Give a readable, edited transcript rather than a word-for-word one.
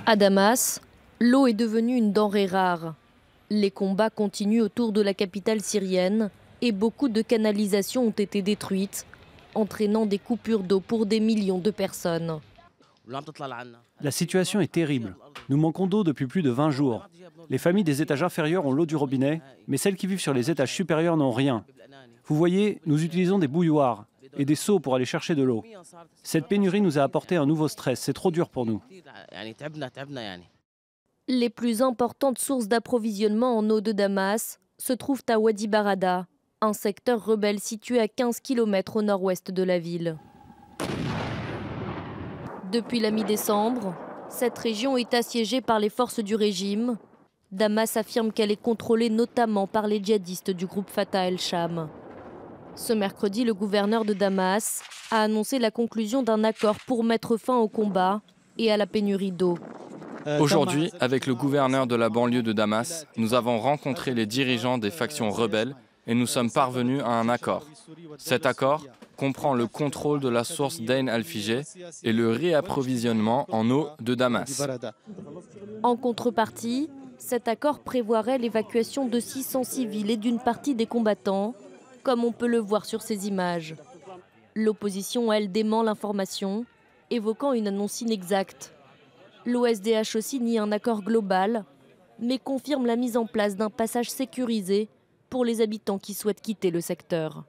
À Damas, l'eau est devenue une denrée rare. Les combats continuent autour de la capitale syrienne et beaucoup de canalisations ont été détruites, entraînant des coupures d'eau pour des millions de personnes. La situation est terrible. Nous manquons d'eau depuis plus de 20 jours. Les familles des étages inférieurs ont l'eau du robinet, mais celles qui vivent sur les étages supérieurs n'ont rien. Vous voyez, nous utilisons des bouilloires et des seaux pour aller chercher de l'eau. Cette pénurie nous a apporté un nouveau stress, c'est trop dur pour nous. Les plus importantes sources d'approvisionnement en eau de Damas se trouvent à Wadi Barada, un secteur rebelle situé à 15 km au nord-ouest de la ville. Depuis la mi-décembre, cette région est assiégée par les forces du régime. Damas affirme qu'elle est contrôlée notamment par les djihadistes du groupe Fatah el-Sham. Ce mercredi, le gouverneur de Damas a annoncé la conclusion d'un accord pour mettre fin au combat et à la pénurie d'eau. Aujourd'hui, avec le gouverneur de la banlieue de Damas, nous avons rencontré les dirigeants des factions rebelles et nous sommes parvenus à un accord. Cet accord comprend le contrôle de la source d'Ain al-Fijeh et le réapprovisionnement en eau de Damas. En contrepartie, cet accord prévoirait l'évacuation de 600 civils et d'une partie des combattants, comme on peut le voir sur ces images. L'opposition, elle, dément l'information, évoquant une annonce inexacte. L'OSDH aussi nie un accord global, mais confirme la mise en place d'un passage sécurisé pour les habitants qui souhaitent quitter le secteur.